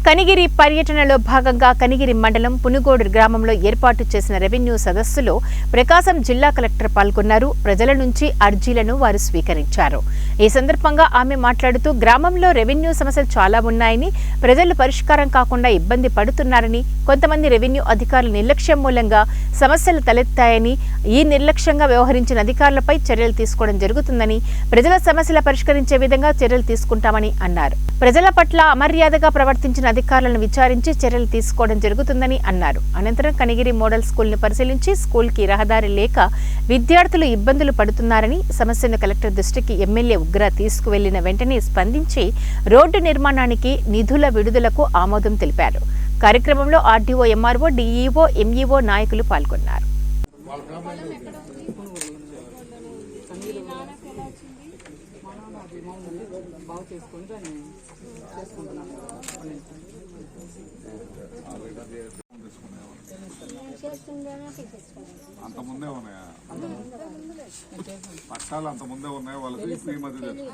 కనిగిరి పర్యటనలో భాగంగా కనిగిరి మండలం పునుగోడు గ్రామంలో ఏర్పాటు చేసిన రెవెన్యూ సదస్సులో ప్రకాశం జిల్లా కలెక్టర్ పాల్గొన్నారు. ప్రజల నుంచి అర్జీలను వారు స్వీకరించారు. ఈ సందర్భంగా ఆమె మాట్లాడుతూ గ్రామంలో రెవెన్యూ సమస్యలు చాలా ఉన్నాయని, ప్రజలు పరిష్కారం కాకుండా ఇబ్బంది పడుతున్నారని, కొంతమంది రెవెన్యూ అధికారుల నిర్లక్ష్యం మూలంగా సమస్యలు తలెత్తాయని, ఈ నిర్లక్ష్యంగా వ్యవహరించిన అధికారులపై చర్యలు తీసుకోవడం జరుగుతుందని, ప్రజల సమస్యల పరిష్కరించే విధంగా చర్యలు తీసుకుంటామని అన్నారు. ప్రజల పట్ల అమర్యాదగా ప్రవర్తించిన అధికారులను విచారించి చర్యలు తీసుకోవడం జరుగుతుందని అన్నారు. అనంతరం కనిగిరి మోడల్ స్కూల్ ను పరిశీలించి స్కూల్ కి రహదారి లేక విద్యార్థులు ఇబ్బందులు పడుతున్నారని, సమస్యను కలెక్టర్ దృష్టికి ఎమ్మెల్యే ఉగ్ర తీసుకువెళ్లిన వెంటనే స్పందించి రోడ్డు నిర్మాణానికి నిధుల విడుదలకు ఆమోదం తెలిపారు. కార్యక్రమంలో ఆర్డీఓ, ఎంఆర్ఓ, డీఈఓ, ఎంఈఓ నాయకులు పాల్గొన్నారు. అంత ముందే ఉన్నాయా పట్టాలు? అంత ముందే ఉన్నాయి వాళ్ళకి ఇప్పుడు ఈ మధ్య ఉన్నాయి.